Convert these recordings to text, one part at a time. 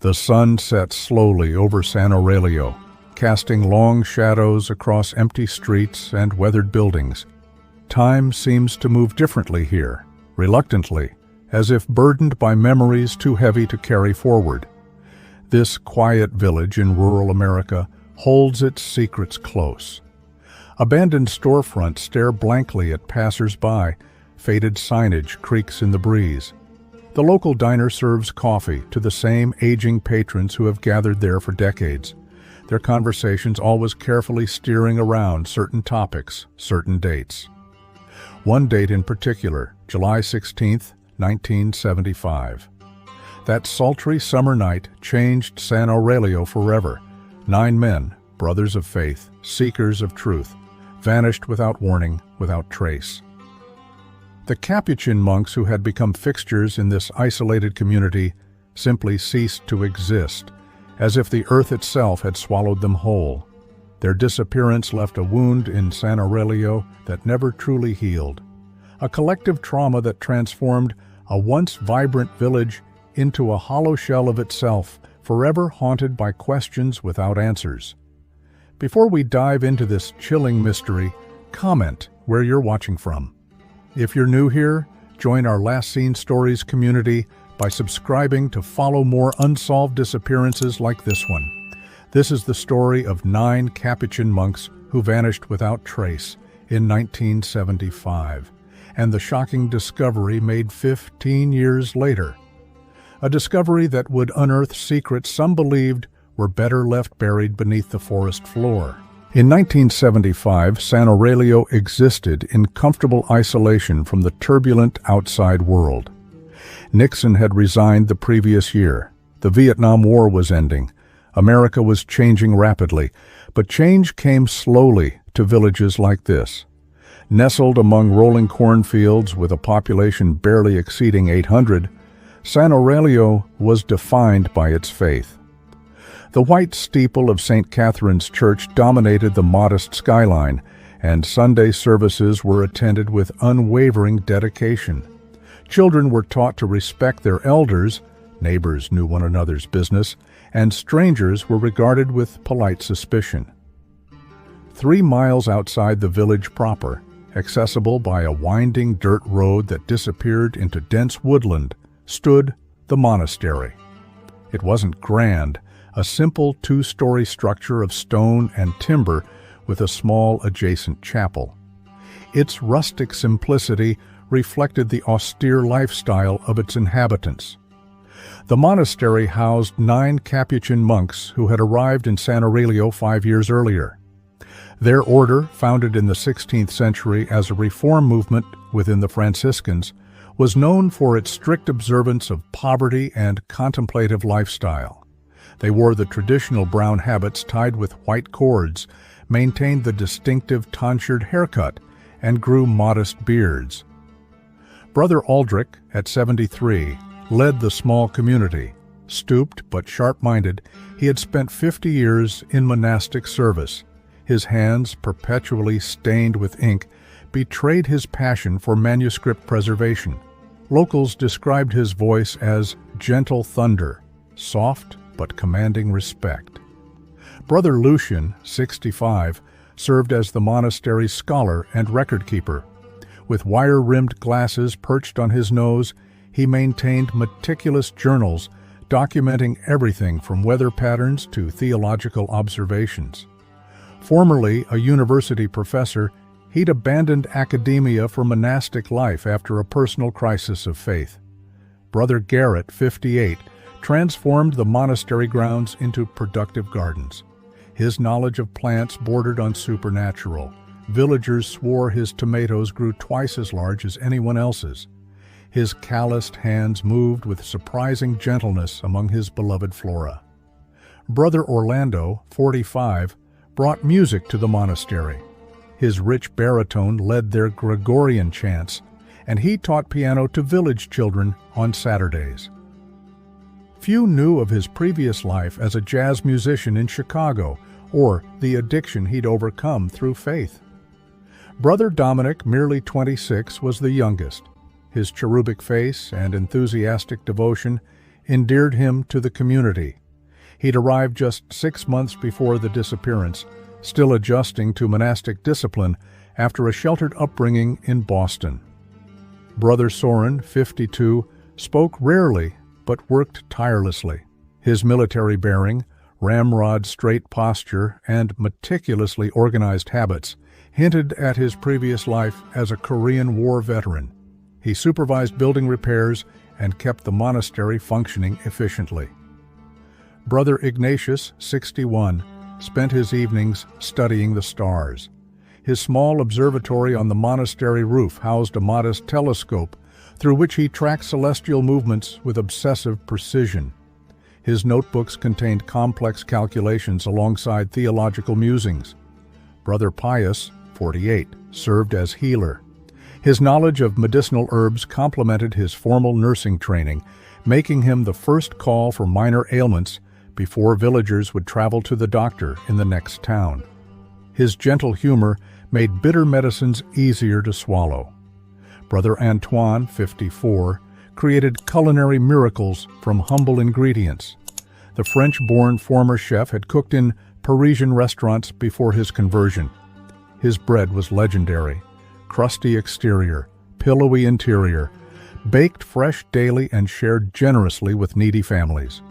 The sun sets slowly over San Aurelio, casting long shadows across empty streets and weathered buildings. Time seems to move differently here, reluctantly, as if burdened by memories too heavy to carry forward. This quiet village in rural America holds its secrets close. Abandoned storefronts stare blankly at passers-by. Faded signage creaks in the breeze. The local diner serves coffee to the same aging patrons who have gathered there for decades, their conversations always carefully steering around certain topics, certain dates. One date in particular, July 16th, 1975. That sultry summer night changed San Aurelio forever. 9 men, brothers of faith, seekers of truth, vanished without warning, without trace. The Capuchin monks who had become fixtures in this isolated community simply ceased to exist, as if the earth itself had swallowed them whole. Their disappearance left a wound in San Aurelio that never truly healed, a collective trauma that transformed a once vibrant village into a hollow shell of itself, forever haunted by questions without answers. Before we dive into this chilling mystery, comment where you're watching from. If you're new here, join our Last Seen Stories community by subscribing to follow more unsolved disappearances like this one. This is the story of 9 Capuchin monks who vanished without trace in 1975, and the shocking discovery made 15 years later. A discovery that would unearth secrets some believed were better left buried beneath the forest floor. In 1975, San Aurelio existed in comfortable isolation from the turbulent outside world. Nixon had resigned the previous year. The Vietnam War was ending. America was changing rapidly, but change came slowly to villages like this. Nestled among rolling cornfields with a population barely exceeding 800, San Aurelio was defined by its faith. The white steeple of St. Catherine's Church dominated the modest skyline, and Sunday services were attended with unwavering dedication. Children were taught to respect their elders, neighbors knew one another's business, and strangers were regarded with polite suspicion. 3 miles outside the village proper, accessible by a winding dirt road that disappeared into dense woodland, stood the monastery. It wasn't grand, a simple 2-story structure of stone and timber with a small adjacent chapel. Its rustic simplicity reflected the austere lifestyle of its inhabitants. The monastery housed 9 Capuchin monks who had arrived in San Aurelio 5 years earlier. Their order, founded in the 16th century as a reform movement within the Franciscans, was known for its strict observance of poverty and contemplative lifestyle. They wore the traditional brown habits tied with white cords, maintained the distinctive tonsured haircut, and grew modest beards. Brother Aldrich, at 73, led the small community. Stooped but sharp-minded, he had spent 50 years in monastic service. His hands, perpetually stained with ink, betrayed his passion for manuscript preservation. Locals described his voice as gentle thunder, soft but commanding respect. Brother Lucian, 65, served as the monastery's scholar and record-keeper. With wire-rimmed glasses perched on his nose, he maintained meticulous journals documenting everything from weather patterns to theological observations. Formerly a university professor, he'd abandoned academia for monastic life after a personal crisis of faith. Brother Garrett, 58, transformed the monastery grounds into productive gardens. His knowledge of plants bordered on supernatural. Villagers swore his tomatoes grew twice as large as anyone else's. His calloused hands moved with surprising gentleness among his beloved flora. Brother Orlando, 45, brought music to the monastery. His rich baritone led their Gregorian chants, and he taught piano to village children on Saturdays. Few knew of his previous life as a jazz musician in Chicago, or the addiction he'd overcome through faith. Brother Dominic, merely 26, was the youngest. His cherubic face and enthusiastic devotion endeared him to the community. He'd arrived just 6 months before the disappearance, still adjusting to monastic discipline after a sheltered upbringing in Boston. Brother Soren, 52, spoke rarely but worked tirelessly. His military bearing, ramrod straight posture, and meticulously organized habits hinted at his previous life as a Korean War veteran. He supervised building repairs and kept the monastery functioning efficiently. Brother Ignatius, 61, spent his evenings studying the stars. His small observatory on the monastery roof housed a modest telescope through which he tracked celestial movements with obsessive precision. His notebooks contained complex calculations alongside theological musings. Brother Pius, 48, served as healer. His knowledge of medicinal herbs complemented his formal nursing training, making him the first call for minor ailments before villagers would travel to the doctor in the next town. His gentle humor made bitter medicines easier to swallow. Brother Antoine, 54, created culinary miracles from humble ingredients. The French-born former chef had cooked in Parisian restaurants before his conversion. His bread was legendary: crusty exterior, pillowy interior, baked fresh daily and shared generously with needy families.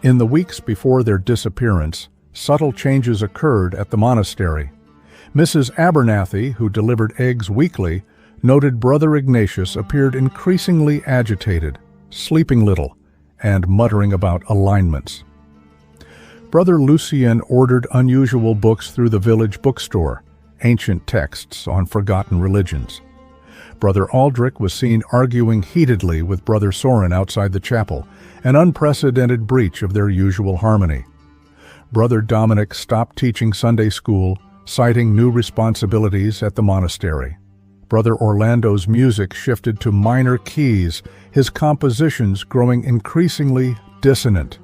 In the weeks before their disappearance, subtle changes occurred at the monastery. Mrs. Abernathy, who delivered eggs weekly, noted Brother Ignatius appeared increasingly agitated, sleeping little, and muttering about alignments. Brother Lucien ordered unusual books through the village bookstore, ancient texts on forgotten religions. Brother Aldrich was seen arguing heatedly with Brother Soren outside the chapel, an unprecedented breach of their usual harmony. Brother Dominic stopped teaching Sunday school, citing new responsibilities at the monastery. Brother Orlando's music shifted to minor keys, his compositions growing increasingly dissonant.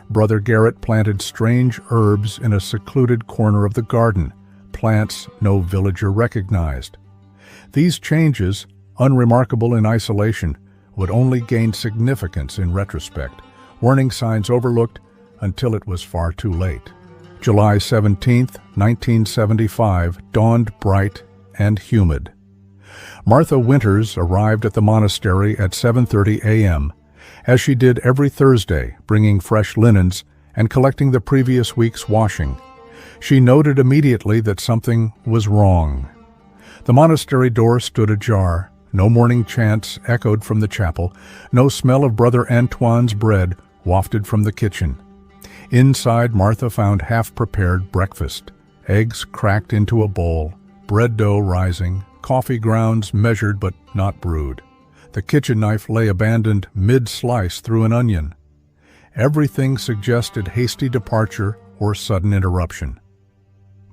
Brother Garrett planted strange herbs in a secluded corner of the garden, plants no villager recognized. These changes, unremarkable in isolation, would only gain significance in retrospect, warning signs overlooked until it was far too late. July 17, 1975, dawned bright and humid. Martha Winters arrived at the monastery at 7:30 a.m., as she did every Thursday, bringing fresh linens and collecting the previous week's washing. She noted immediately that something was wrong. The monastery door stood ajar. No morning chants echoed from the chapel. No smell of Brother Antoine's bread wafted from the kitchen. Inside, Martha found half-prepared breakfast: eggs cracked into a bowl, bread dough rising, coffee grounds measured but not brewed. The kitchen knife lay abandoned mid-slice through an onion. Everything suggested hasty departure or sudden interruption.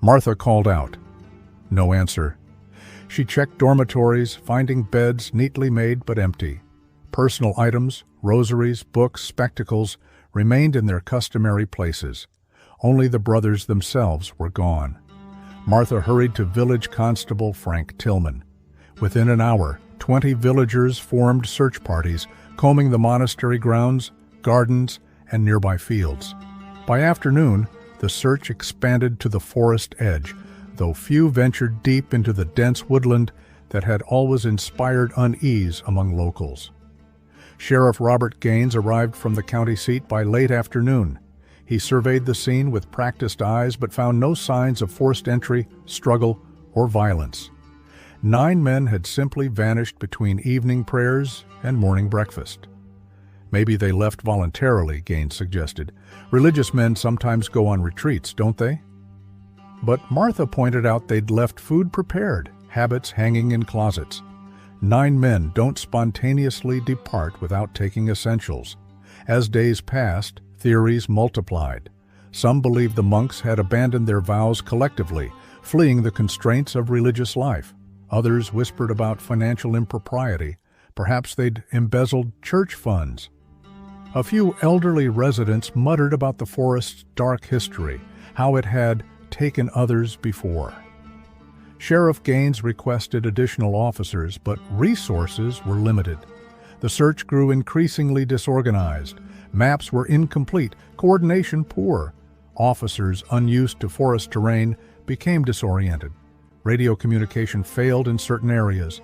Martha called out. No answer. She checked dormitories, finding beds neatly made but empty. Personal items, rosaries, books, spectacles, remained in their customary places. Only the brothers themselves were gone. Martha hurried to village constable Frank Tillman. Within an hour, 20 villagers formed search parties, combing the monastery grounds, gardens, and nearby fields. By afternoon, the search expanded to the forest edge, though few ventured deep into the dense woodland that had always inspired unease among locals. Sheriff Robert Gaines arrived from the county seat by late afternoon. He surveyed the scene with practiced eyes but found no signs of forced entry, struggle, or violence. 9 men had simply vanished between evening prayers and morning breakfast. Maybe they left voluntarily, Gaines suggested. Religious men sometimes go on retreats, don't they? But Martha pointed out they'd left food prepared, habits hanging in closets. 9 men don't spontaneously depart without taking essentials. As days passed, theories multiplied. Some believed the monks had abandoned their vows collectively, fleeing the constraints of religious life. Others whispered about financial impropriety. Perhaps they'd embezzled church funds. A few elderly residents muttered about the forest's dark history, how it had taken others before. Sheriff Gaines requested additional officers, but resources were limited. The search grew increasingly disorganized. Maps were incomplete, coordination poor. Officers unused to forest terrain became disoriented. Radio communication failed in certain areas.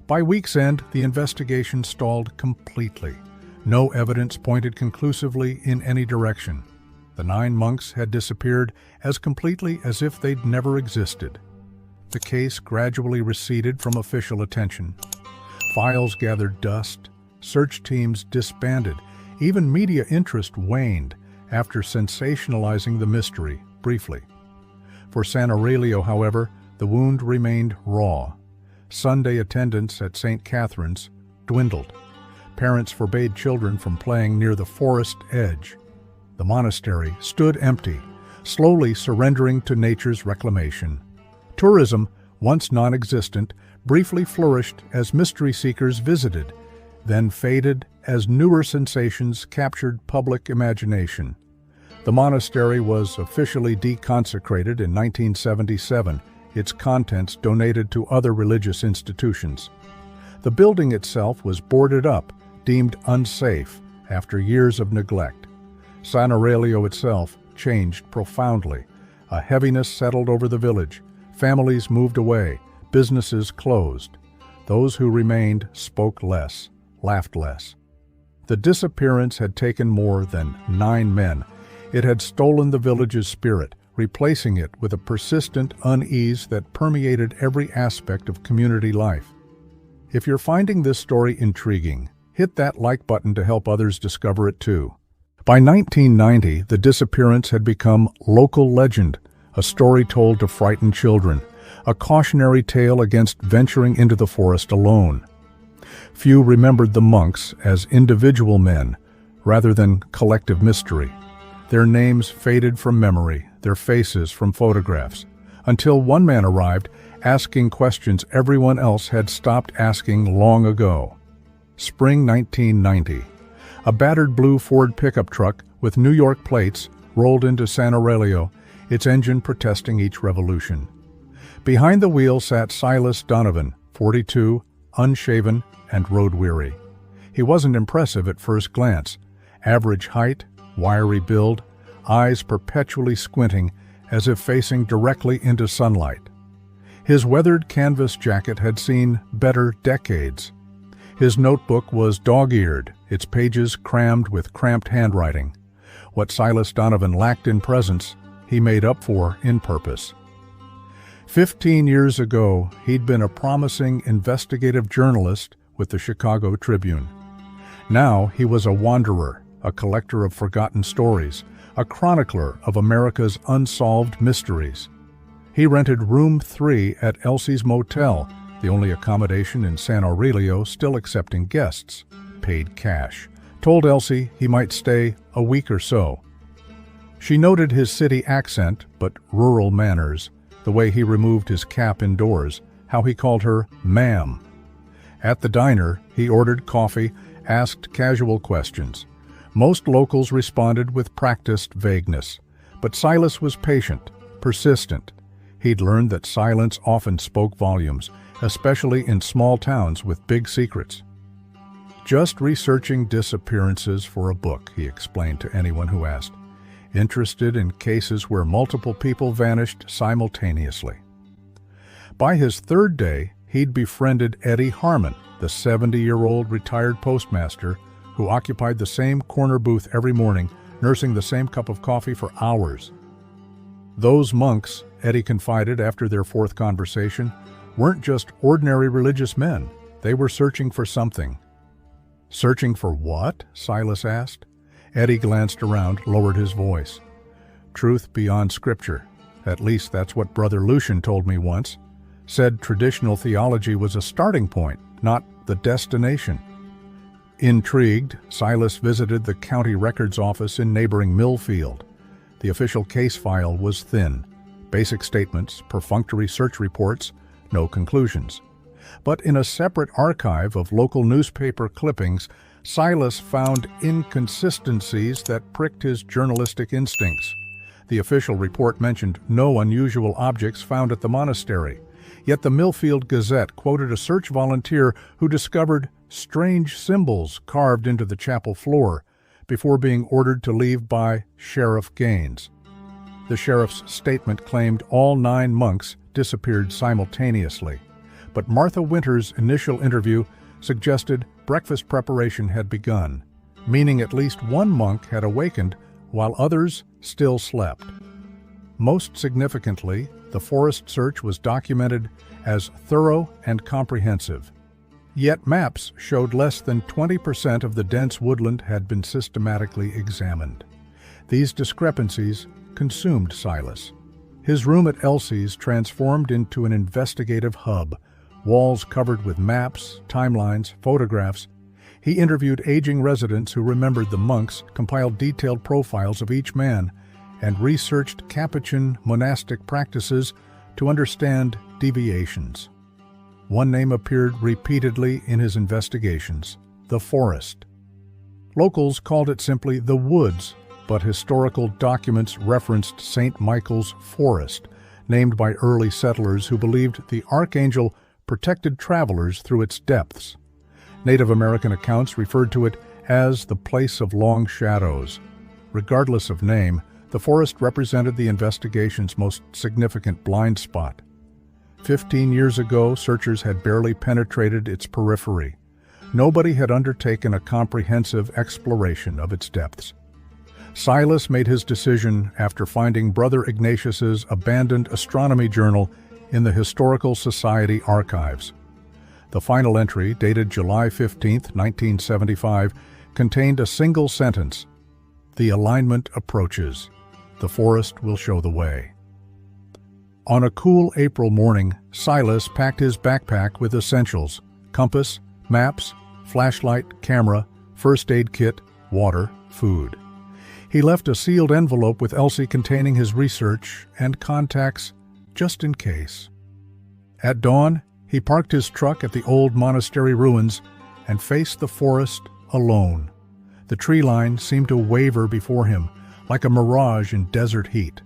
By week's end, the investigation stalled completely. No evidence pointed conclusively in any direction. The 9 monks had disappeared as completely as if they'd never existed. The case gradually receded from official attention. Files gathered dust, search teams disbanded, even media interest waned after sensationalizing the mystery briefly. For San Aurelio, however, the wound remained raw. Sunday attendance at St. Catherine's dwindled. Parents forbade children from playing near the forest edge. The monastery stood empty, slowly surrendering to nature's reclamation. Tourism, once non-existent, briefly flourished as mystery seekers visited, then faded as newer sensations captured public imagination. The monastery was officially deconsecrated in 1977, its contents donated to other religious institutions. The building itself was boarded up, deemed unsafe after years of neglect. San Aurelio itself changed profoundly. A heaviness settled over the village. Families moved away. Businesses closed. Those who remained spoke less, laughed less. The disappearance had taken more than 9 men. It had stolen the village's spirit, replacing it with a persistent unease that permeated every aspect of community life. If you're finding this story intriguing, hit that like button to help others discover it too. By 1990, the disappearance had become local legend, a story told to frighten children, a cautionary tale against venturing into the forest alone. Few remembered the monks as individual men, rather than collective mystery. Their names faded from memory, their faces from photographs, until one man arrived asking questions everyone else had stopped asking long ago. Spring 1990. A battered blue Ford pickup truck with New York plates rolled into San Aurelio, its engine protesting each revolution. Behind the wheel sat Silas Donovan, 42, unshaven and road-weary. He wasn't impressive at first glance. Average height, wiry build, eyes perpetually squinting as if facing directly into sunlight. His weathered canvas jacket had seen better decades. His notebook was dog-eared, its pages crammed with cramped handwriting. What Silas Donovan lacked in presence, he made up for in purpose. 15 years ago, he'd been a promising investigative journalist with the Chicago Tribune. Now he was a wanderer, a collector of forgotten stories, a chronicler of America's unsolved mysteries. He rented room 3 at Elsie's Motel, the only accommodation in San Aurelio still accepting guests, paid cash, told Elsie he might stay a week or so. She noted his city accent, but rural manners, the way he removed his cap indoors, how he called her ma'am. At the diner, he ordered coffee, asked casual questions. Most locals responded with practiced vagueness, but Silas was patient, persistent. He'd learned that silence often spoke volumes, especially in small towns with big secrets. Just researching disappearances for a book, he explained to anyone who asked, interested in cases where multiple people vanished simultaneously. By his 3rd day, he'd befriended Eddie Harmon, the 70-year-old retired postmaster who occupied the same corner booth every morning, nursing the same cup of coffee for hours. Those monks, Eddie confided after their 4th conversation, weren't just ordinary religious men. They were searching for something. Searching for what? Silas asked. Eddie glanced around, lowered his voice. Truth beyond Scripture. At least that's what Brother Lucian told me once. Said traditional theology was a starting point, not the destination. Intrigued, Silas visited the county records office in neighboring Millfield. The official case file was thin. Basic statements, perfunctory search reports, no conclusions. But in a separate archive of local newspaper clippings, Silas found inconsistencies that pricked his journalistic instincts. The official report mentioned no unusual objects found at the monastery, Yet the Millfield Gazette quoted a search volunteer who discovered strange symbols carved into the chapel floor before being ordered to leave by Sheriff Gaines. The sheriff's statement claimed all 9 monks disappeared simultaneously, but Martha Winter's initial interview suggested breakfast preparation had begun, meaning at least one monk had awakened while others still slept. Most significantly, the forest search was documented as thorough and comprehensive. Yet maps showed less than 20% of the dense woodland had been systematically examined. These discrepancies consumed Silas. His room at Elsie's transformed into an investigative hub, walls covered with maps, timelines, photographs. He interviewed aging residents who remembered the monks, compiled detailed profiles of each man, and researched Capuchin monastic practices to understand deviations. One name appeared repeatedly in his investigations: the forest. Locals called it simply the woods, but historical documents referenced St. Michael's Forest, named by early settlers who believed the archangel protected travelers through its depths. Native American accounts referred to it as the place of long shadows. Regardless of name, the forest represented the investigation's most significant blind spot. 15 years ago, searchers had barely penetrated its periphery. Nobody had undertaken a comprehensive exploration of its depths. Silas made his decision after finding Brother Ignatius's abandoned astronomy journal in the Historical Society archives. The final entry, dated July 15, 1975, contained a single sentence: "The alignment approaches. The forest will show the way." On a cool April morning, Silas packed his backpack with essentials: compass, maps, flashlight, camera, first aid kit, water, food. He left a sealed envelope with Elsie containing his research and contacts just in case. At dawn, he parked his truck at the old monastery ruins and faced the forest alone. The tree line seemed to waver before him, like a mirage in desert heat.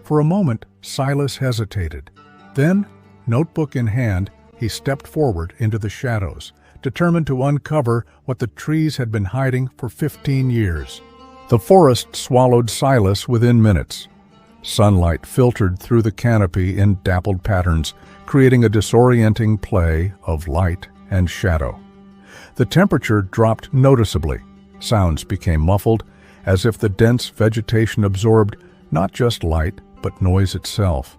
For a moment, Silas hesitated. Then, notebook in hand, he stepped forward into the shadows, determined to uncover what the trees had been hiding for 15 years. The forest swallowed Silas within minutes. Sunlight filtered through the canopy in dappled patterns, creating a disorienting play of light and shadow. The temperature dropped noticeably. Sounds became muffled, as if the dense vegetation absorbed not just light, but noise itself.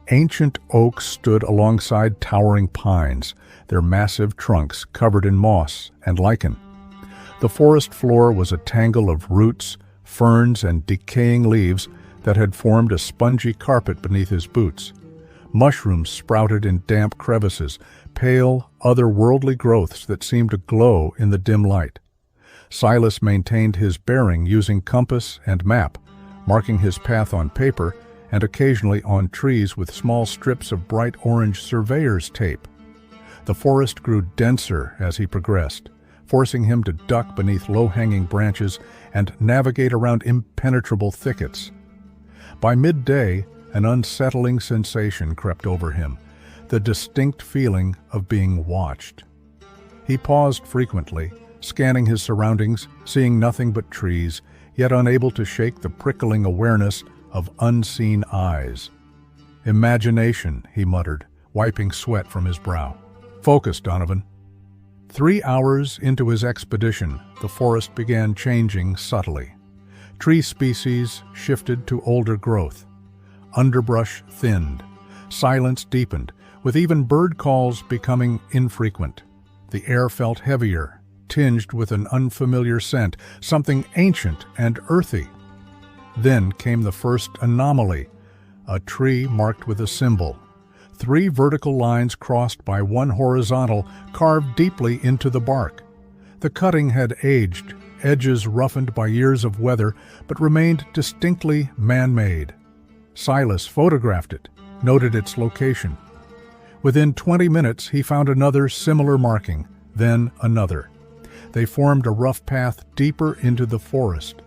Ancient oaks stood alongside towering pines, their massive trunks covered in moss and lichen. The forest floor was a tangle of roots, ferns, and decaying leaves that had formed a spongy carpet beneath his boots. Mushrooms sprouted in damp crevices, pale, otherworldly growths that seemed to glow in the dim light. Silas maintained his bearing using compass and map, marking his path on paper and occasionally on trees with small strips of bright orange surveyor's tape. The forest grew denser as he progressed, forcing him to duck beneath low-hanging branches and navigate around impenetrable thickets. By midday, an unsettling sensation crept over him, the distinct feeling of being watched. He paused frequently, scanning his surroundings, seeing nothing but trees, yet unable to shake the prickling awareness of unseen eyes. "Imagination," he muttered, wiping sweat from his brow. "Focus, Donovan." 3 hours into his expedition, the forest began changing subtly. Tree species shifted to older growth. Underbrush thinned. Silence deepened, with even bird calls becoming infrequent. The air felt heavier, tinged with an unfamiliar scent, something ancient and earthy. Then came the first anomaly, a tree marked with a symbol. 3 vertical lines crossed by one horizontal, carved deeply into the bark. The cutting had aged, edges roughened by years of weather, but remained distinctly man-made. Silas photographed it, noted its location. Within 20 minutes, he found another similar marking, then another. They formed a rough path deeper into the forest.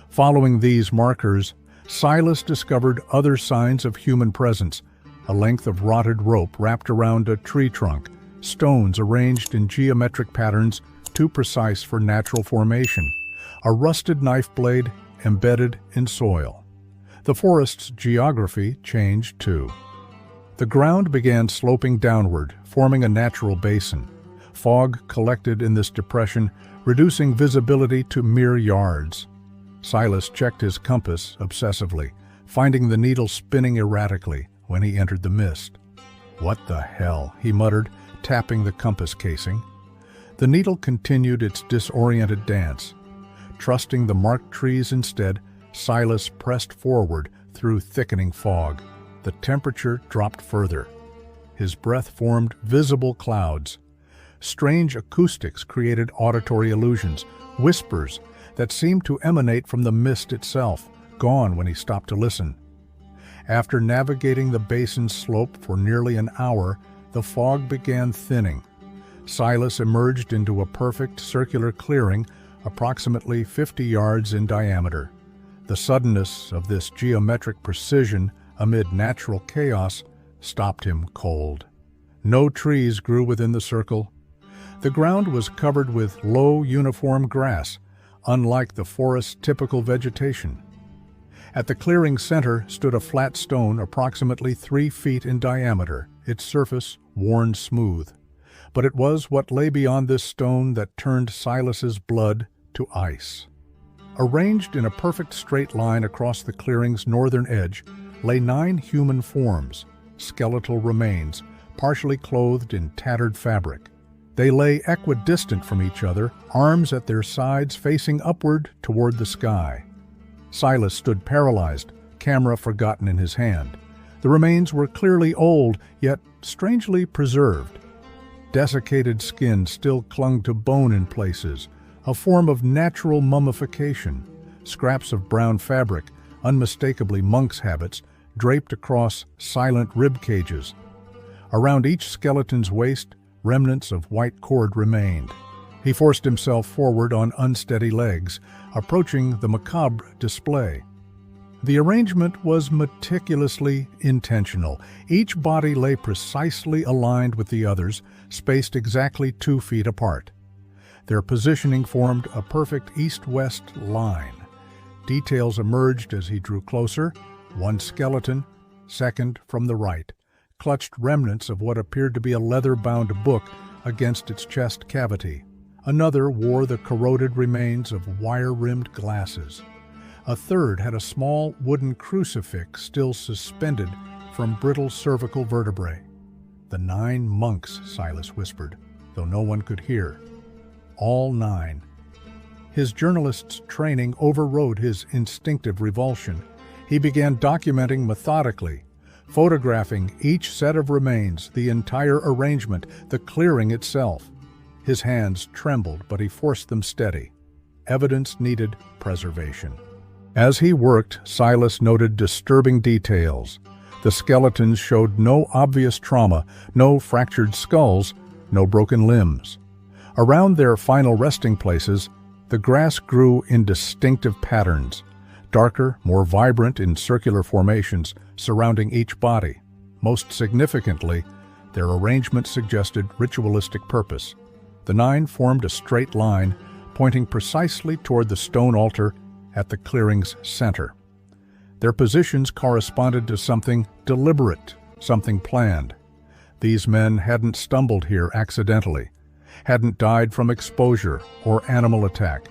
Following these markers, Silas discovered other signs of human presence: a length of rotted rope wrapped around a tree trunk, stones arranged in geometric patterns too precise for natural formation, a rusted knife blade embedded in soil. The forest's geography changed too. The ground began sloping downward, forming a natural basin. Fog collected in this depression, reducing visibility to mere yards. Silas checked his compass obsessively, finding the needle spinning erratically when he entered the mist. "What the hell?" he muttered, tapping the compass casing. The needle continued its disoriented dance. Trusting the marked trees instead, Silas pressed forward through thickening fog. The temperature dropped further. His breath formed visible clouds. Strange acoustics created auditory illusions, whispers that seemed to emanate from the mist itself, gone when he stopped to listen. After navigating the basin's slope for nearly an hour, the fog began thinning. Silas emerged into a perfect circular clearing, approximately 50 yards in diameter. The suddenness of this geometric precision amid natural chaos stopped him cold. No trees grew within the circle. The ground was covered with low, uniform grass, unlike the forest's typical vegetation. At the clearing's center stood a flat stone approximately 3 feet in diameter, its surface worn smooth. But it was what lay beyond this stone that turned Silas's blood to ice. Arranged in a perfect straight line across the clearing's northern edge lay 9 human forms, skeletal remains, partially clothed in tattered fabric. They lay equidistant from each other, arms at their sides facing upward toward the sky. Silas stood paralyzed, camera forgotten in his hand. The remains were clearly old, yet strangely preserved. Desiccated skin still clung to bone in places, a form of natural mummification. Scraps of brown fabric, unmistakably monks' habits, draped across silent rib cages. Around each skeleton's waist, remnants of white cord remained. He forced himself forward on unsteady legs, approaching the macabre display. The arrangement was meticulously intentional. Each body lay precisely aligned with the others, spaced exactly 2 feet apart. Their positioning formed a perfect east-west line. Details emerged as he drew closer. One skeleton, second from the right, clutched remnants of what appeared to be a leather-bound book against its chest cavity. Another wore the corroded remains of wire-rimmed glasses. A third had a small wooden crucifix still suspended from brittle cervical vertebrae. "The 9 monks," Silas whispered, though no one could hear. All 9. His journalist's training overrode his instinctive revulsion. He began documenting methodically, photographing each set of remains, the entire arrangement, the clearing itself. His hands trembled, but he forced them steady. Evidence needed preservation. As he worked, Silas noted disturbing details. The skeletons showed no obvious trauma, no fractured skulls, no broken limbs. Around their final resting places, the grass grew in distinctive patterns, darker, more vibrant in circular formations surrounding each body. Most significantly, their arrangement suggested ritualistic purpose. The 9 formed a straight line, pointing precisely toward the stone altar at the clearing's center. Their positions corresponded to something deliberate, something planned. These men hadn't stumbled here accidentally, hadn't died from exposure or animal attack.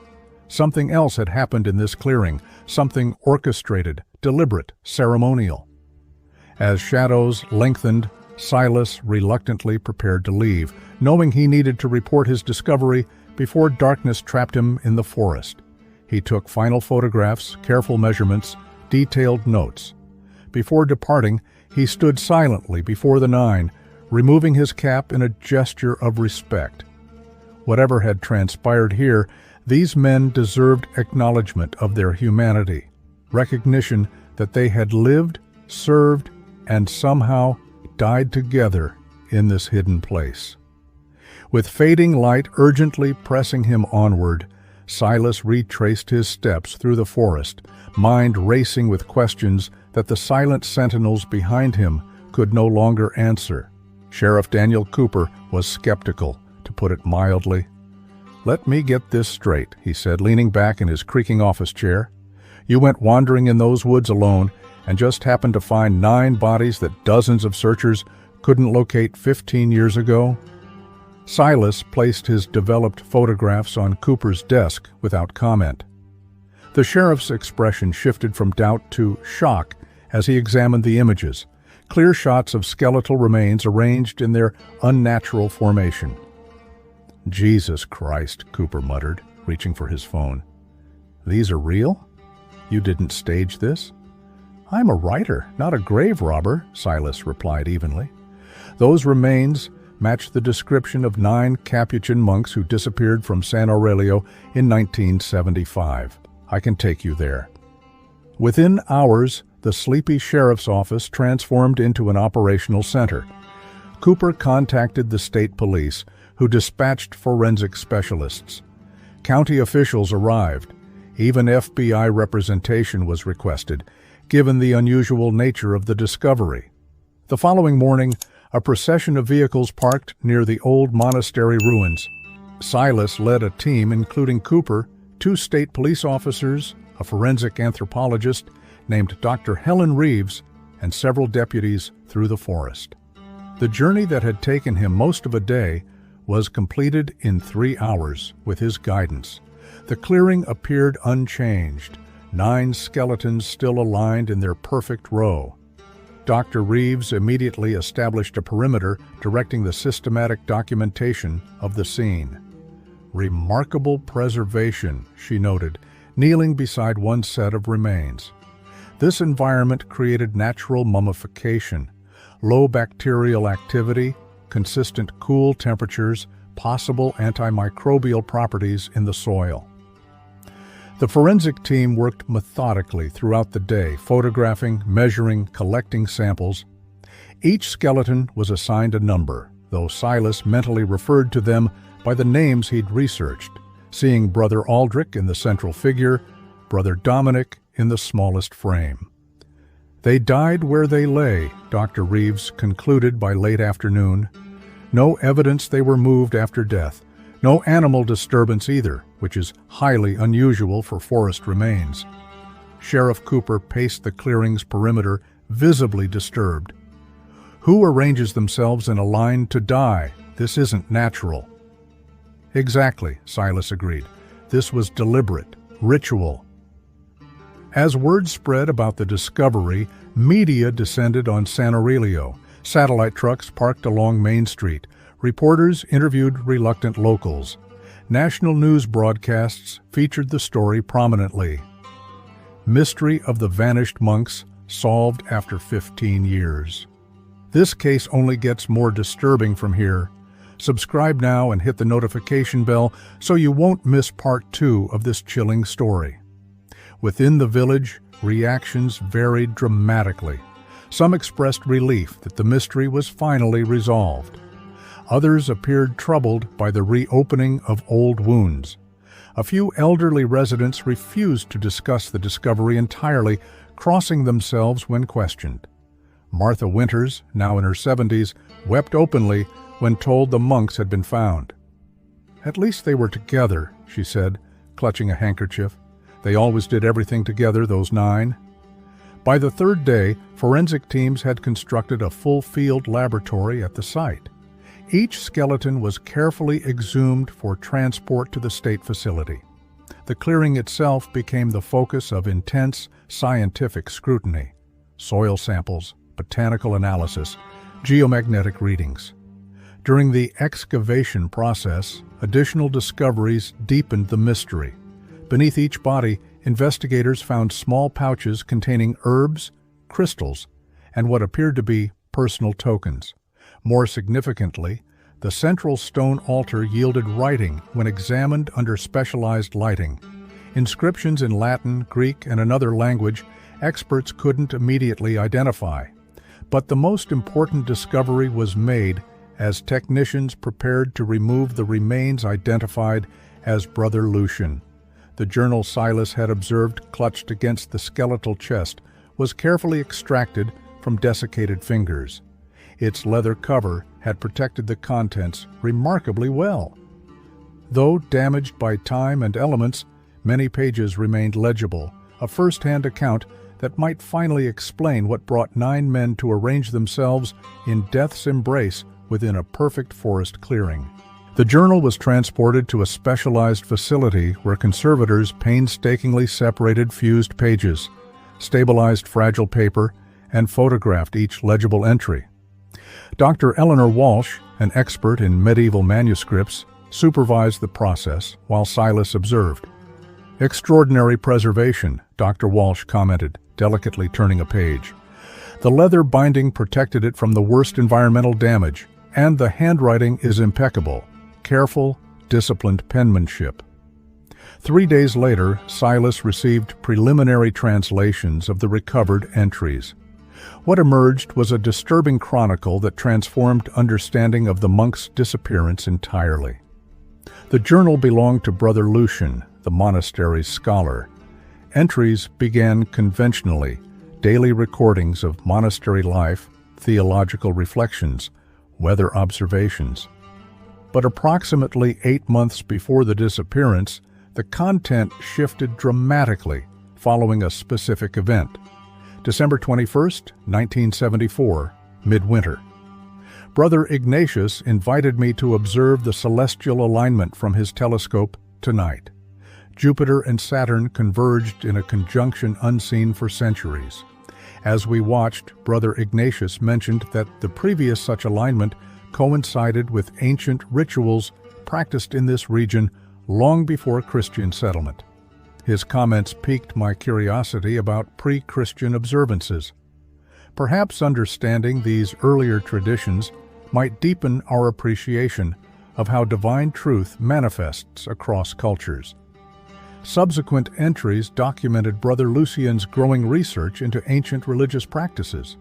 Something else had happened in this clearing, something orchestrated, deliberate, ceremonial. As shadows lengthened, Silas reluctantly prepared to leave, knowing he needed to report his discovery before darkness trapped him in the forest. He took final photographs, careful measurements, detailed notes. Before departing, he stood silently before the 9, removing his cap in a gesture of respect. Whatever had transpired here, these men deserved acknowledgement of their humanity, recognition that they had lived, served, and somehow died together in this hidden place. With fading light urgently pressing him onward, Silas retraced his steps through the forest, mind racing with questions that the silent sentinels behind him could no longer answer. Sheriff Daniel Cooper was skeptical, to put it mildly. "Let me get this straight," he said, leaning back in his creaking office chair. "You went wandering in those woods alone and just happened to find 9 bodies that dozens of searchers couldn't locate 15 years ago?" Silas placed his developed photographs on Cooper's desk without comment. The sheriff's expression shifted from doubt to shock as he examined the images, clear shots of skeletal remains arranged in their unnatural formation. "Jesus Christ," Cooper muttered, reaching for his phone. "These are real? You didn't stage this?" "I'm a writer, not a grave robber," Silas replied evenly. "Those remains match the description of 9 Capuchin monks who disappeared from San Aurelio in 1975. I can take you there." Within hours, the sleepy sheriff's office transformed into an operational center. Cooper contacted the state police, who dispatched forensic specialists. County officials arrived. Even FBI representation was requested, given the unusual nature of the discovery. The following morning, a procession of vehicles parked near the old monastery ruins. Silas led a team including Cooper, 2 state police officers, a forensic anthropologist named Dr. Helen Reeves, and several deputies through the forest. The journey that had taken him most of a day was completed in 3 hours with his guidance. The clearing appeared unchanged, 9 skeletons still aligned in their perfect row. Dr. Reeves immediately established a perimeter directing the systematic documentation of the scene. "Remarkable preservation," she noted, kneeling beside one set of remains. This environment created natural mummification, low bacterial activity, consistent cool temperatures, possible antimicrobial properties in the soil. The forensic team worked methodically throughout the day, photographing, measuring, collecting samples. Each skeleton was assigned a number, though Silas mentally referred to them by the names he'd researched, seeing Brother Aldrich in the central figure, Brother Dominic in the smallest frame. "They died where they lay," Dr. Reeves concluded by late afternoon. "No evidence they were moved after death. No animal disturbance either, which is highly unusual for forest remains." Sheriff Cooper paced the clearing's perimeter, visibly disturbed. "Who arranges themselves in a line to die? This isn't natural." "Exactly," Silas agreed. "This was deliberate, ritual." As word spread about the discovery, media descended on San Aurelio. Satellite trucks parked along Main Street. Reporters interviewed reluctant locals. National news broadcasts featured the story prominently. Mystery of the vanished monks solved after 15 years. This case only gets more disturbing from here. Subscribe now and hit the notification bell so you won't miss part 2 of this chilling story. Within the village, reactions varied dramatically. Some expressed relief that the mystery was finally resolved. Others appeared troubled by the reopening of old wounds. A few elderly residents refused to discuss the discovery entirely, crossing themselves when questioned. Martha Winters, now in her 70s, wept openly when told the monks had been found. "At least they were together," she said, clutching a handkerchief. "They always did everything together, those 9. By the 3rd day, forensic teams had constructed a full-field laboratory at the site. Each skeleton was carefully exhumed for transport to the state facility. The clearing itself became the focus of intense scientific scrutiny. Soil samples, botanical analysis, geomagnetic readings. During the excavation process, additional discoveries deepened the mystery. Beneath each body, investigators found small pouches containing herbs, crystals, and what appeared to be personal tokens. More significantly, the central stone altar yielded writing when examined under specialized lighting. Inscriptions in Latin, Greek, and another language experts couldn't immediately identify. But the most important discovery was made as technicians prepared to remove the remains identified as Brother Lucian. The journal Silas had observed clutched against the skeletal chest was carefully extracted from desiccated fingers. Its leather cover had protected the contents remarkably well. Though damaged by time and elements, many pages remained legible, a first-hand account that might finally explain what brought 9 men to arrange themselves in death's embrace within a perfect forest clearing. The journal was transported to a specialized facility where conservators painstakingly separated fused pages, stabilized fragile paper, and photographed each legible entry. Dr. Eleanor Walsh, an expert in medieval manuscripts, supervised the process while Silas observed. "Extraordinary preservation," Dr. Walsh commented, delicately turning a page. "The leather binding protected it from the worst environmental damage, and the handwriting is impeccable. Careful, disciplined penmanship." 3 days later, Silas received preliminary translations of the recovered entries. What emerged was a disturbing chronicle that transformed understanding of the monk's disappearance entirely. The journal belonged to Brother Lucian, the monastery's scholar. Entries began conventionally, daily recordings of monastery life, theological reflections, weather observations. But approximately 8 months before the disappearance, the content shifted dramatically following a specific event. December 21st, 1974, midwinter. Brother Ignatius invited me to observe the celestial alignment from his telescope tonight. Jupiter and Saturn converged in a conjunction unseen for centuries. As we watched, Brother Ignatius mentioned that the previous such alignment coincided with ancient rituals practiced in this region long before Christian settlement. His comments piqued my curiosity about pre-Christian observances. Perhaps understanding these earlier traditions might deepen our appreciation of how divine truth manifests across cultures. Subsequent entries documented Brother Lucian's growing research into ancient religious practices.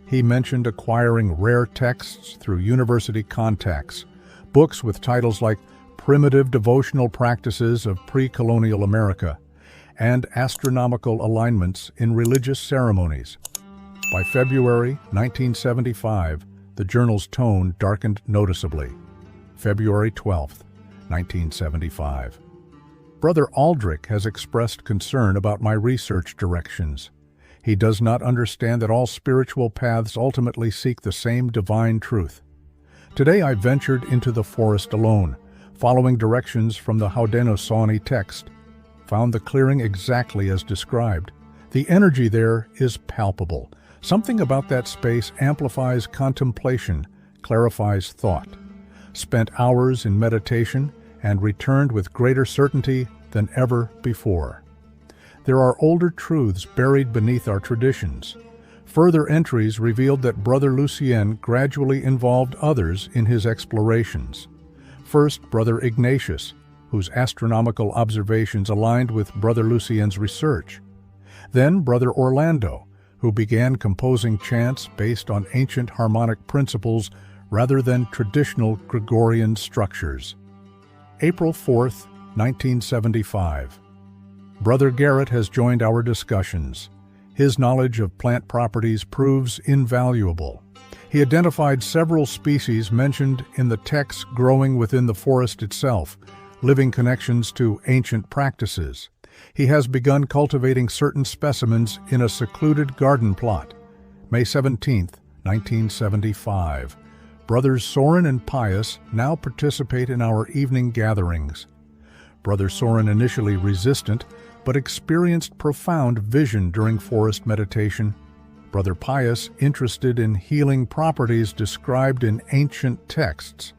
He mentioned acquiring rare texts through university contacts, books with titles like Primitive Devotional Practices of Pre-Colonial America, and Astronomical Alignments in Religious Ceremonies. By February 1975, the journal's tone darkened noticeably. February 12, 1975. Brother Aldrich has expressed concern about my research directions. He does not understand that all spiritual paths ultimately seek the same divine truth. Today I ventured into the forest alone, following directions from the Haudenosaunee text. Found the clearing exactly as described. The energy there is palpable. Something about that space amplifies contemplation, clarifies thought. Spent hours in meditation and returned with greater certainty than ever before. There are older truths buried beneath our traditions. Further entries revealed that Brother Lucien gradually involved others in his explorations. First, Brother Ignatius, whose astronomical observations aligned with Brother Lucien's research. Then Brother Orlando, who began composing chants based on ancient harmonic principles rather than traditional Gregorian structures. April 4th, 1975. Brother Garrett has joined our discussions. His knowledge of plant properties proves invaluable. He identified several species mentioned in the texts growing within the forest itself, living connections to ancient practices. He has begun cultivating certain specimens in a secluded garden plot. May 17, 1975. Brothers Soren and Pius now participate in our evening gatherings. Brother Soren initially resistant, but experienced profound vision during forest meditation. Brother Pius interested in healing properties described in ancient texts.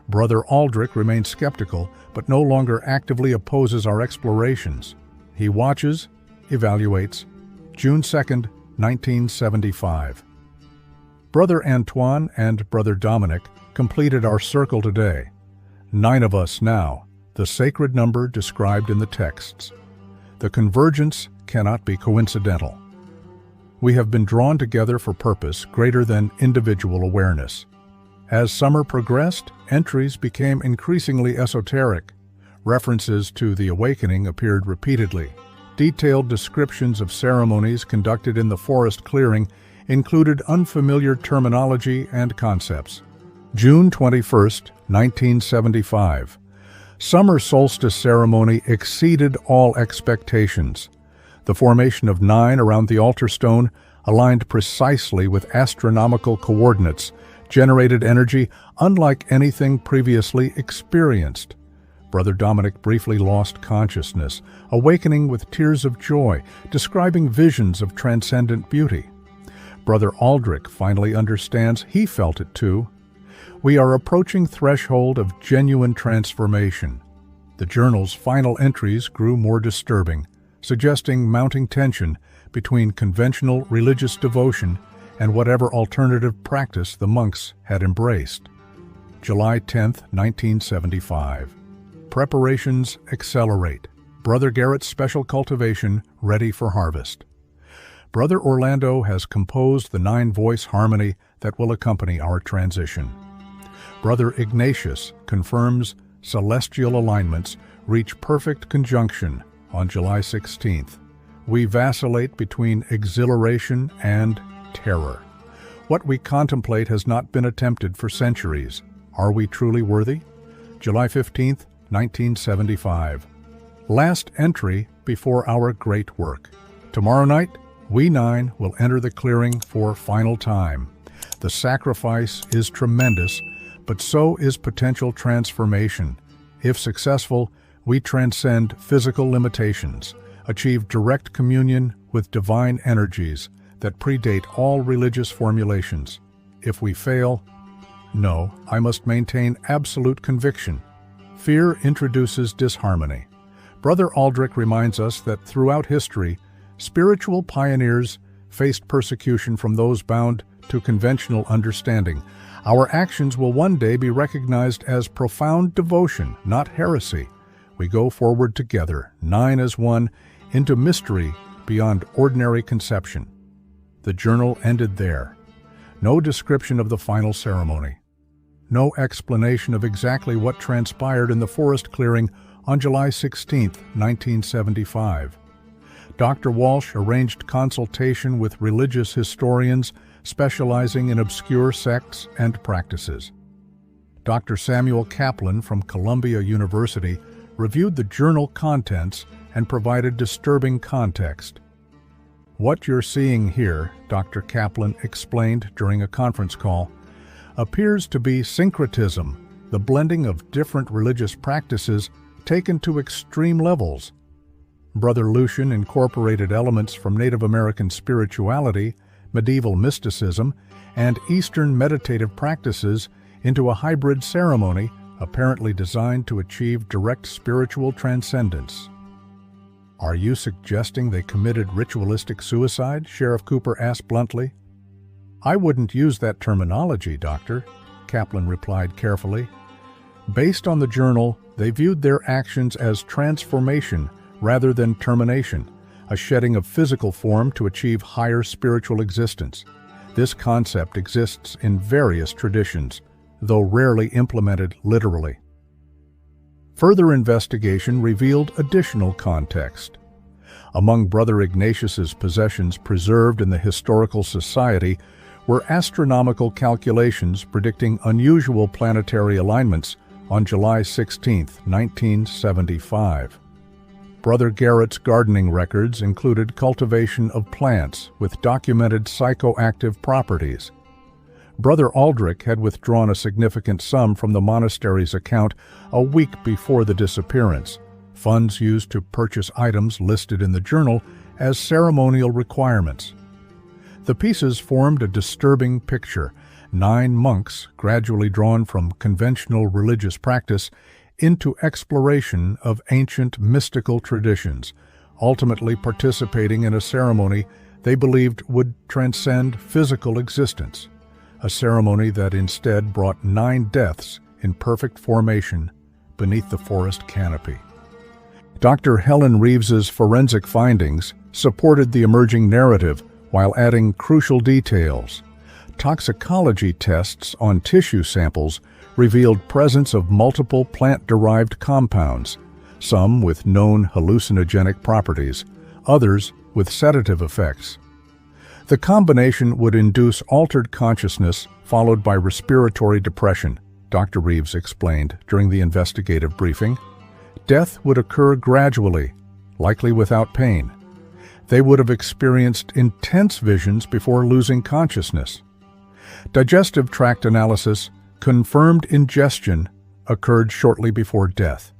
Brother Aldrich remains skeptical, but no longer actively opposes our explorations. He watches, evaluates. June 2nd, 1975. Brother Antoine and Brother Dominic completed our circle today. 9 of us now, the sacred number described in the texts. The convergence cannot be coincidental. We have been drawn together for purpose greater than individual awareness. As summer progressed, entries became increasingly esoteric. References to the awakening appeared repeatedly. Detailed descriptions of ceremonies conducted in the forest clearing included unfamiliar terminology and concepts. June 21, 1975. Summer solstice ceremony exceeded all expectations. The formation of 9 around the altar stone, aligned precisely with astronomical coordinates, generated energy unlike anything previously experienced. Brother Dominic briefly lost consciousness, awakening with tears of joy, describing visions of transcendent beauty. Brother Aldrich finally understands he felt it too. We are approaching threshold of genuine transformation. The journal's final entries grew more disturbing, suggesting mounting tension between conventional religious devotion and whatever alternative practice the monks had embraced. July 10, 1975. Preparations accelerate. Brother Garrett's special cultivation ready for harvest. Brother Orlando has composed the 9-voice harmony that will accompany our transition. Brother Ignatius confirms celestial alignments reach perfect conjunction on July 16th. We vacillate between exhilaration and terror. What we contemplate has not been attempted for centuries. Are we truly worthy? July 15th, 1975. Last entry before our great work. Tomorrow night, we 9 will enter the clearing for final time. The sacrifice is tremendous, but so is potential transformation. If successful, we transcend physical limitations, achieve direct communion with divine energies that predate all religious formulations. If we fail, no, I must maintain absolute conviction. Fear introduces disharmony. Brother Aldrich reminds us that throughout history, spiritual pioneers faced persecution from those bound to conventional understanding. Our actions will one day be recognized as profound devotion, not heresy. We go forward together, 9 as one, into mystery beyond ordinary conception. The journal ended there. No description of the final ceremony. No explanation of exactly what transpired in the forest clearing on July 16, 1975. Dr. Walsh arranged consultation with religious historians specializing in obscure sects and practices. Dr. Samuel Kaplan from Columbia University reviewed the journal contents and provided disturbing context. What you're seeing here, Dr. Kaplan explained during a conference call, appears to be syncretism, the blending of different religious practices taken to extreme levels. Brother Lucian incorporated elements from Native American spirituality, medieval mysticism, and Eastern meditative practices into a hybrid ceremony apparently designed to achieve direct spiritual transcendence. Are you suggesting they committed ritualistic suicide? Sheriff Cooper asked bluntly. I wouldn't use that terminology, Doctor, Kaplan replied carefully. Based on the journal, they viewed their actions as transformation rather than termination, a shedding of physical form to achieve higher spiritual existence. This concept exists in various traditions, though rarely implemented literally. Further investigation revealed additional context. Among Brother Ignatius's possessions preserved in the Historical Society were astronomical calculations predicting unusual planetary alignments on July 16, 1975. Brother Garrett's gardening records included cultivation of plants with documented psychoactive properties. Brother Aldrich had withdrawn a significant sum from the monastery's account a week before the disappearance, funds used to purchase items listed in the journal as ceremonial requirements. The pieces formed a disturbing picture, 9 monks gradually drawn from conventional religious practice into exploration of ancient mystical traditions, ultimately participating in a ceremony they believed would transcend physical existence, a ceremony that instead brought 9 deaths in perfect formation beneath the forest canopy. Dr. Helen Reeves's forensic findings supported the emerging narrative while adding crucial details. Toxicology tests on tissue samples revealed presence of multiple plant-derived compounds, some with known hallucinogenic properties, others with sedative effects. The combination would induce altered consciousness followed by respiratory depression, Dr. Reeves explained during the investigative briefing. Death would occur gradually, likely without pain. They would have experienced intense visions before losing consciousness. Digestive tract analysis confirmed ingestion occurred shortly before death.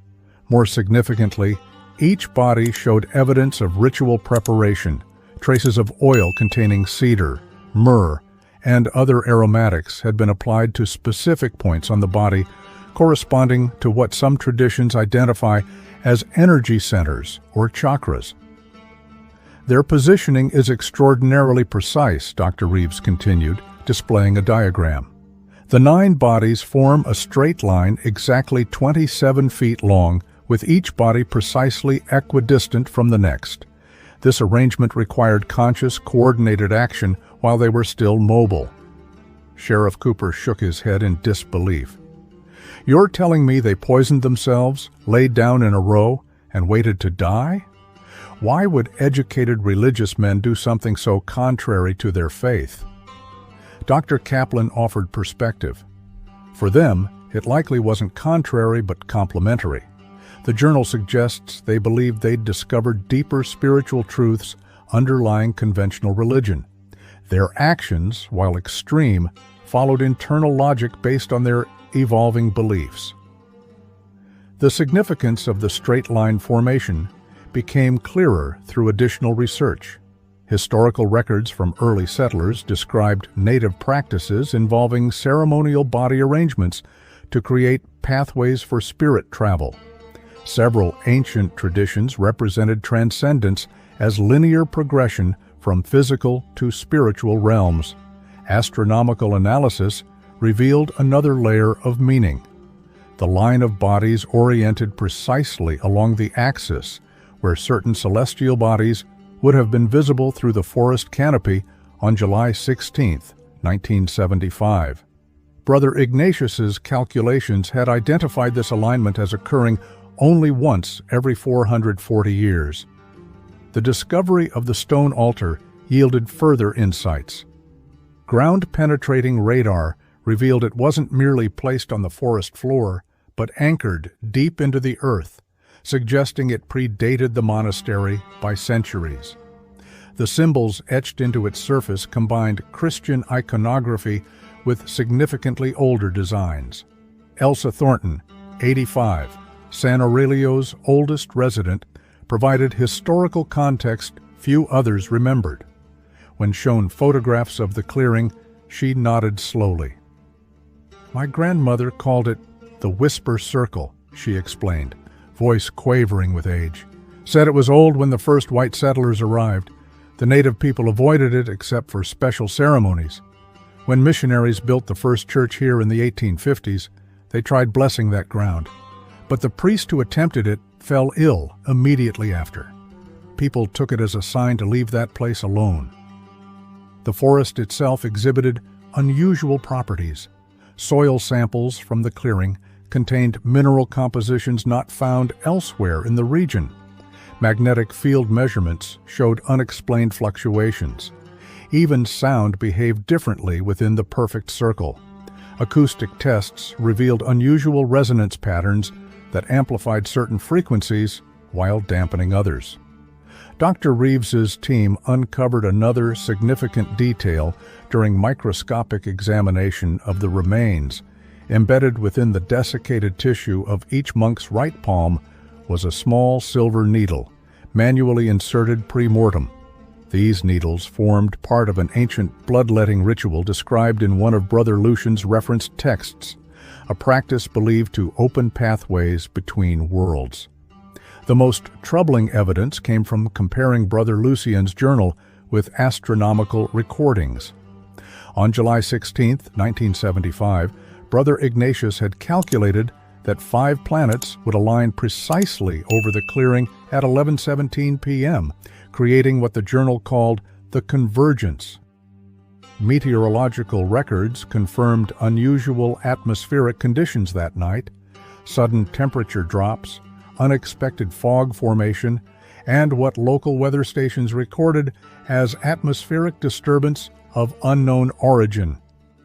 More significantly, each body showed evidence of ritual preparation. Traces of oil containing cedar, myrrh, and other aromatics had been applied to specific points on the body, corresponding to what some traditions identify as energy centers or chakras. Their positioning is extraordinarily precise, Dr. Reeves continued, displaying a diagram. The 9 bodies form a straight line exactly 27 feet long, with each body precisely equidistant from the next. This arrangement required conscious, coordinated action while they were still mobile. Sheriff Cooper shook his head in disbelief. "You're telling me they poisoned themselves, laid down in a row, and waited to die? Why would educated religious men do something so contrary to their faith?" Dr. Kaplan offered perspective. For them, it likely wasn't contrary but complementary. The journal suggests they believed they'd discovered deeper spiritual truths underlying conventional religion. Their actions, while extreme, followed internal logic based on their evolving beliefs. The significance of the straight line formation became clearer through additional research. Historical records from early settlers described native practices involving ceremonial body arrangements to create pathways for spirit travel. Several ancient traditions represented transcendence as linear progression from physical to spiritual realms. Astronomical analysis revealed another layer of meaning. The line of bodies oriented precisely along the axis, where certain celestial bodies would have been visible through the forest canopy on July 16, 1975. Brother Ignatius's calculations had identified this alignment as occurring only once every 440 years. The discovery of the stone altar yielded further insights. Ground-penetrating radar revealed it wasn't merely placed on the forest floor, but anchored deep into the earth, suggesting it predated the monastery by centuries. The symbols etched into its surface combined Christian iconography with significantly older designs. Elsa Thornton, 85, San Aurelio's oldest resident, provided historical context few others remembered. When shown photographs of the clearing, she nodded slowly. "My grandmother called it the Whisper Circle," she explained, voice quavering with age. "Said it was old when the first white settlers arrived. The native people avoided it except for special ceremonies. When missionaries built the first church here in the 1850s, they tried blessing that ground. But the priest who attempted it fell ill immediately after. People took it as a sign to leave that place alone." The forest itself exhibited unusual properties. Soil samples from the clearing contained mineral compositions not found elsewhere in the region. Magnetic field measurements showed unexplained fluctuations. Even sound behaved differently within the perfect circle. Acoustic tests revealed unusual resonance patterns that amplified certain frequencies while dampening others. Dr. Reeves's team uncovered another significant detail during microscopic examination of the remains. Embedded within the desiccated tissue of each monk's right palm was a small silver needle, manually inserted pre-mortem. These needles formed part of an ancient bloodletting ritual described in one of Brother Lucian's referenced texts, a practice believed to open pathways between worlds. The most troubling evidence came from comparing Brother Lucian's journal with astronomical recordings. On July 16, 1975, Brother Ignatius had calculated that 5 planets would align precisely over the clearing at 11:17 p.m., creating what the journal called the convergence. Meteorological records confirmed unusual atmospheric conditions that night: sudden temperature drops, unexpected fog formation, and what local weather stations recorded as atmospheric disturbance of unknown origin.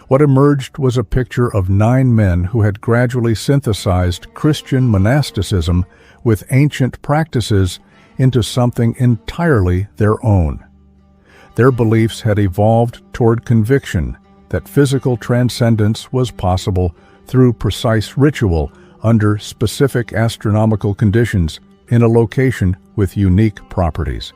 What emerged was a picture of 9 men who had gradually synthesized Christian monasticism with ancient practices into something entirely their own. Their beliefs had evolved toward conviction that physical transcendence was possible through precise ritual under specific astronomical conditions in a location with unique properties.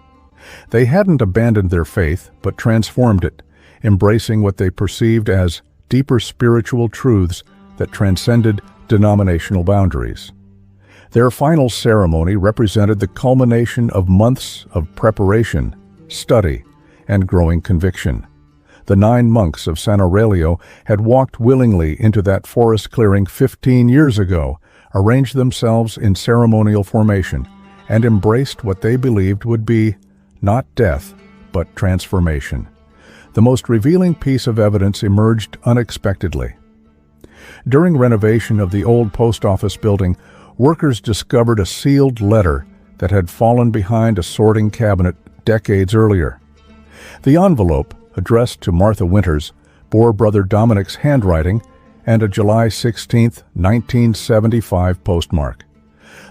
They hadn't abandoned their faith, but transformed it, embracing what they perceived as deeper spiritual truths that transcended denominational boundaries. Their final ceremony represented the culmination of months of preparation, study, and growing conviction. The 9 monks of San Aurelio had walked willingly into that forest clearing 15 years ago, arranged themselves in ceremonial formation, and embraced what they believed would be not death, but transformation. The most revealing piece of evidence emerged unexpectedly. During renovation of the old post office building, workers discovered a sealed letter that had fallen behind a sorting cabinet decades earlier. The envelope, addressed to Martha Winters, bore Brother Dominic's handwriting and a July 16, 1975 postmark.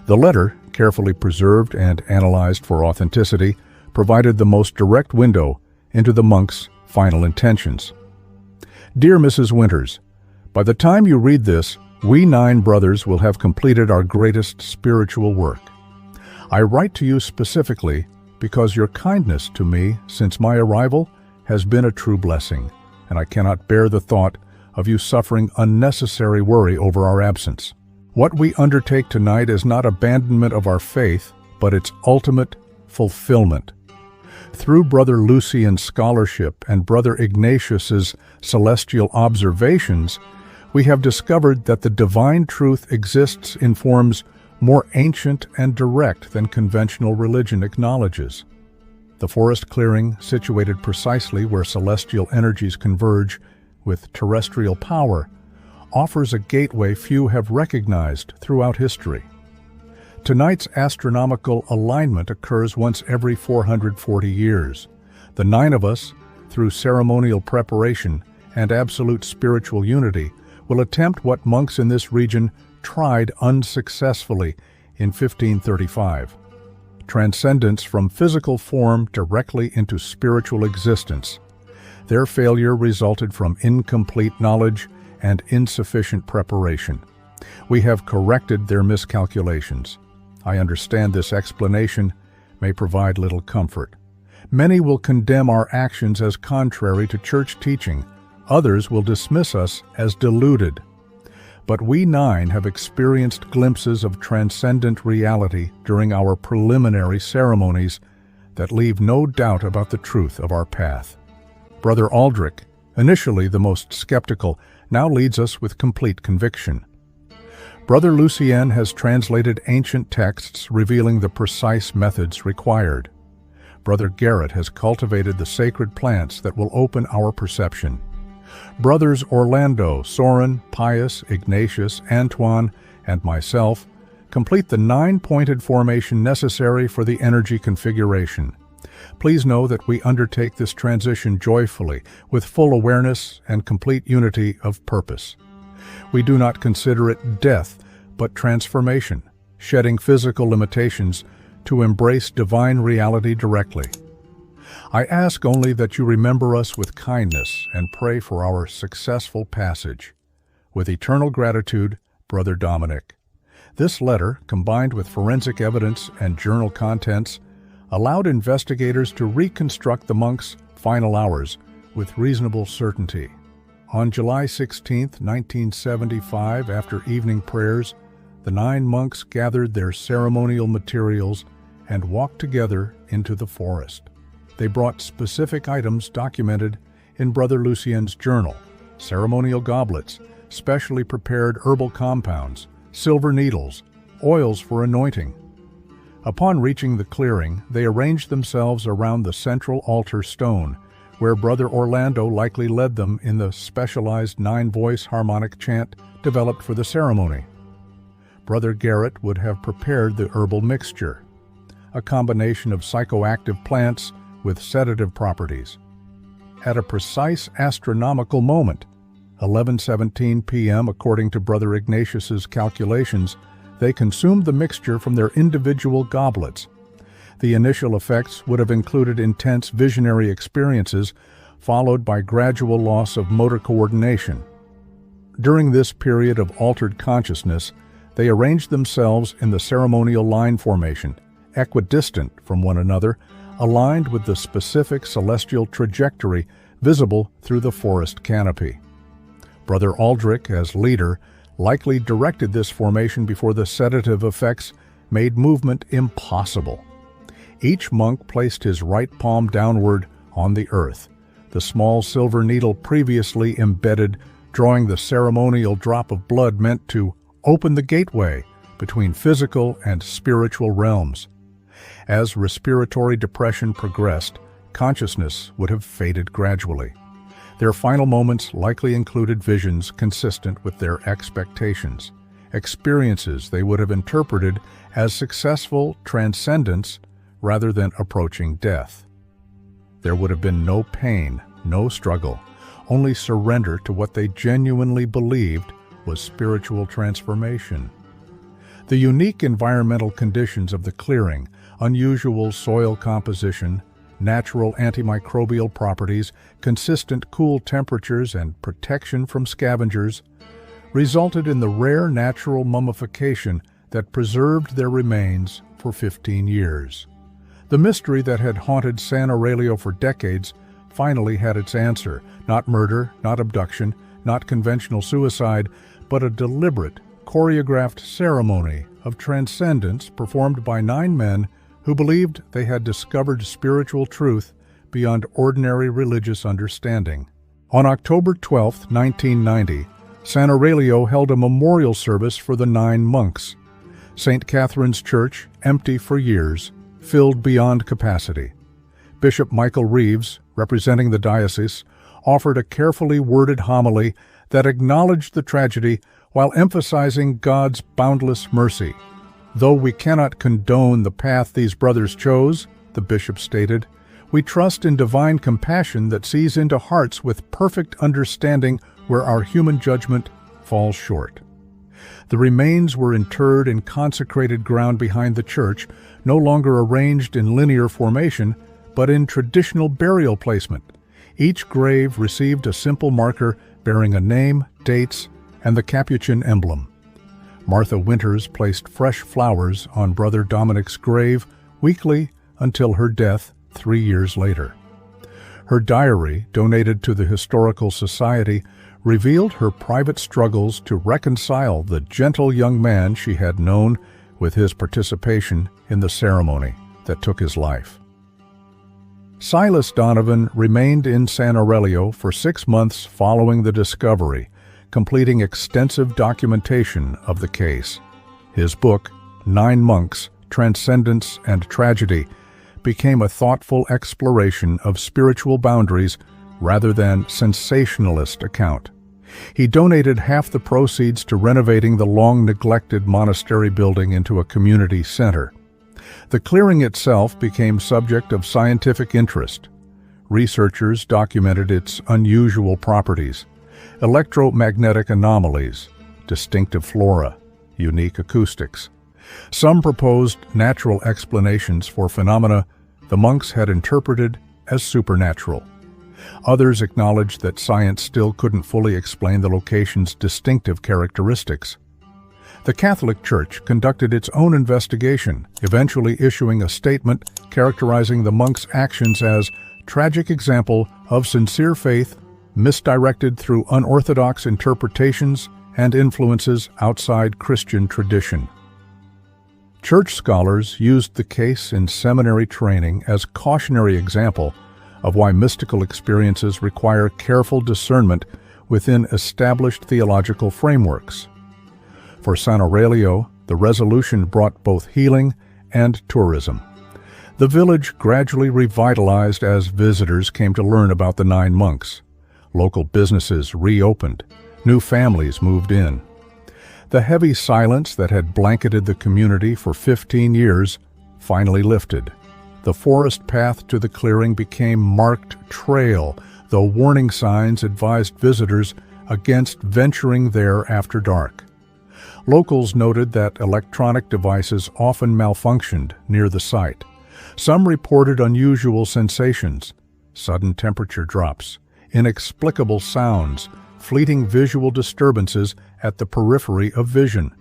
The letter, carefully preserved and analyzed for authenticity, provided the most direct window into the monks' final intentions. Dear Mrs. Winters, by the time you read this, we 9 brothers will have completed our greatest spiritual work. I write to you specifically because your kindness to me since my arrival has been a true blessing, and I cannot bear the thought of you suffering unnecessary worry over our absence. What we undertake tonight is not abandonment of our faith, but its ultimate fulfillment. Through Brother Lucian's scholarship and Brother Ignatius's celestial observations, we have discovered that the divine truth exists in forms more ancient and direct than conventional religion acknowledges. The forest clearing, situated precisely where celestial energies converge with terrestrial power, offers a gateway few have recognized throughout history. Tonight's astronomical alignment occurs once every 440 years. The 9 of us, through ceremonial preparation and absolute spiritual unity, will attempt what monks in this region tried unsuccessfully in 1535. Transcendence from physical form directly into spiritual existence. Their failure resulted from incomplete knowledge and insufficient preparation. We have corrected their miscalculations. I understand this explanation may provide little comfort. Many will condemn our actions as contrary to church teaching. Others will dismiss us as deluded. But we 9 have experienced glimpses of transcendent reality during our preliminary ceremonies that leave no doubt about the truth of our path. Brother Aldrich, initially the most skeptical, now leads us with complete conviction. Brother Lucien has translated ancient texts revealing the precise methods required. Brother Garrett has cultivated the sacred plants that will open our perception. Brothers Orlando, Soren, Pius, Ignatius, Antoine, and myself complete the 9-pointed formation necessary for the energy configuration. Please know that we undertake this transition joyfully, with full awareness and complete unity of purpose. We do not consider it death, but transformation, shedding physical limitations to embrace divine reality directly. I ask only that you remember us with kindness and pray for our successful passage. With eternal gratitude, Brother Dominic. This letter, combined with forensic evidence and journal contents, allowed investigators to reconstruct the monks' final hours with reasonable certainty. On July 16, 1975, after evening prayers, the 9 monks gathered their ceremonial materials and walked together into the forest. They brought specific items documented in Brother Lucien's journal: ceremonial goblets, specially prepared herbal compounds, silver needles, oils for anointing. Upon reaching the clearing, they arranged themselves around the central altar stone, where Brother Orlando likely led them in the specialized 9-voice harmonic chant developed for the ceremony. Brother Garrett would have prepared the herbal mixture. a combination of psychoactive plants with sedative properties. At a precise astronomical moment, 11:17 p.m. according to Brother Ignatius's calculations, they consumed the mixture from their individual goblets. The initial effects would have included intense visionary experiences, followed by gradual loss of motor coordination. During this period of altered consciousness, they arranged themselves in the ceremonial line formation, equidistant from one another, aligned with the specific celestial trajectory visible through the forest canopy. Brother Aldrich, as leader, likely directed this formation before the sedative effects made movement impossible. Each monk placed his right palm downward on the earth, the small silver needle previously embedded, drawing the ceremonial drop of blood meant to open the gateway between physical and spiritual realms. As respiratory depression progressed, consciousness would have faded gradually. Their final moments likely included visions consistent with their expectations, experiences they would have interpreted as successful transcendence rather than approaching death. There would have been no pain, no struggle, only surrender to what they genuinely believed was spiritual transformation. The unique environmental conditions of the clearing, unusual soil composition, natural antimicrobial properties, consistent cool temperatures, and protection from scavengers resulted in the rare natural mummification that preserved their remains for 15 years. The mystery that had haunted San Aurelio for decades finally had its answer: not murder, not abduction, not conventional suicide, but a deliberate, choreographed ceremony of transcendence performed by 9 men who believed they had discovered spiritual truth beyond ordinary religious understanding. On October 12, 1990, San Aurelio held a memorial service for the 9 monks. St. Catherine's Church, empty for years, filled beyond capacity. Bishop Michael Reeves, representing the diocese, offered a carefully worded homily that acknowledged the tragedy while emphasizing God's boundless mercy. Though we cannot condone the path these brothers chose, the bishop stated, we trust in divine compassion that sees into hearts with perfect understanding where our human judgment falls short. The remains were interred in consecrated ground behind the church, no longer arranged in linear formation, but in traditional burial placement. Each grave received a simple marker bearing a name, dates, and the Capuchin emblem. Martha Winters placed fresh flowers on Brother Dominic's grave weekly until her death 3 years later. Her diary, donated to the Historical Society, revealed her private struggles to reconcile the gentle young man she had known with his participation in the ceremony that took his life. Silas Donovan remained in San Aurelio for 6 months following the discovery, completing extensive documentation of the case. His book, 9 Monks, Transcendence and Tragedy, became a thoughtful exploration of spiritual boundaries rather than sensationalist account. He donated half the proceeds to renovating the long-neglected monastery building into a community center. The clearing itself became subject of scientific interest. Researchers documented its unusual properties: electromagnetic anomalies, distinctive flora, unique acoustics. Some proposed natural explanations for phenomena the monks had interpreted as supernatural. Others acknowledged that science still couldn't fully explain the location's distinctive characteristics. The Catholic Church conducted its own investigation, eventually issuing a statement characterizing the monks' actions as tragic example of sincere faith misdirected through unorthodox interpretations and influences outside Christian tradition. Church scholars used the case in seminary training as cautionary example of why mystical experiences require careful discernment within established theological frameworks. For San Aurelio, the resolution brought both healing and tourism. The village gradually revitalized as visitors came to learn about the 9 monks. Local businesses reopened. New families moved in. The heavy silence that had blanketed the community for 15 years finally lifted. The forest path to the clearing became marked trail, though warning signs advised visitors against venturing there after dark. Locals noted that electronic devices often malfunctioned near the site. Some reported unusual sensations, sudden temperature drops, inexplicable sounds, fleeting visual disturbances at the periphery of vision.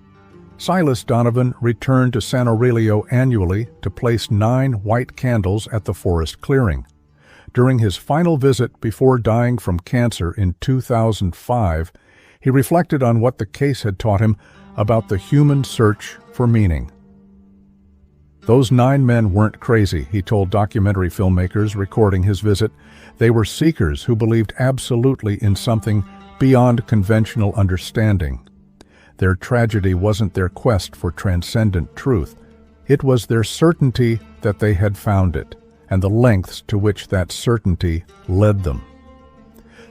Silas Donovan returned to San Aurelio annually to place 9 white candles at the forest clearing. During his final visit before dying from cancer in 2005, he reflected on what the case had taught him about the human search for meaning. Those 9 men weren't crazy, he told documentary filmmakers recording his visit. They were seekers who believed absolutely in something beyond conventional understanding. Their tragedy wasn't their quest for transcendent truth. It was their certainty that they had found it, and the lengths to which that certainty led them.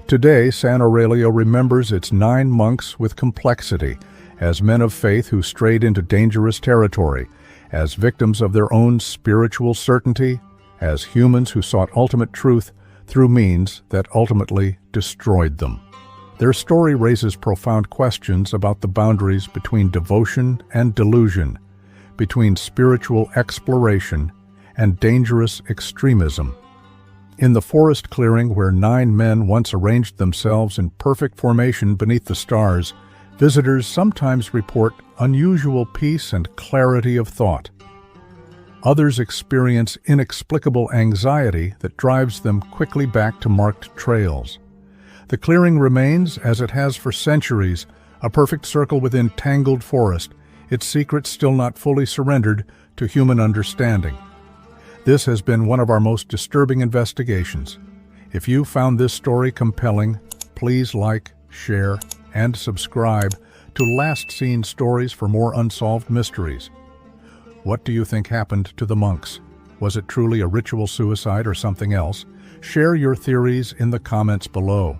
Today, San Aurelio remembers its 9 monks with complexity, as men of faith who strayed into dangerous territory, as victims of their own spiritual certainty, as humans who sought ultimate truth through means that ultimately destroyed them. Their story raises profound questions about the boundaries between devotion and delusion, between spiritual exploration and dangerous extremism. In the forest clearing where 9 men once arranged themselves in perfect formation beneath the stars, visitors sometimes report unusual peace and clarity of thought. Others experience inexplicable anxiety that drives them quickly back to marked trails. The clearing remains, as it has for centuries, a perfect circle within tangled forest, its secrets still not fully surrendered to human understanding. This has been one of our most disturbing investigations. If you found this story compelling, please like, share, and subscribe to Last Seen Stories for more unsolved mysteries. What do you think happened to the monks? Was it truly a ritual suicide or something else? Share your theories in the comments below.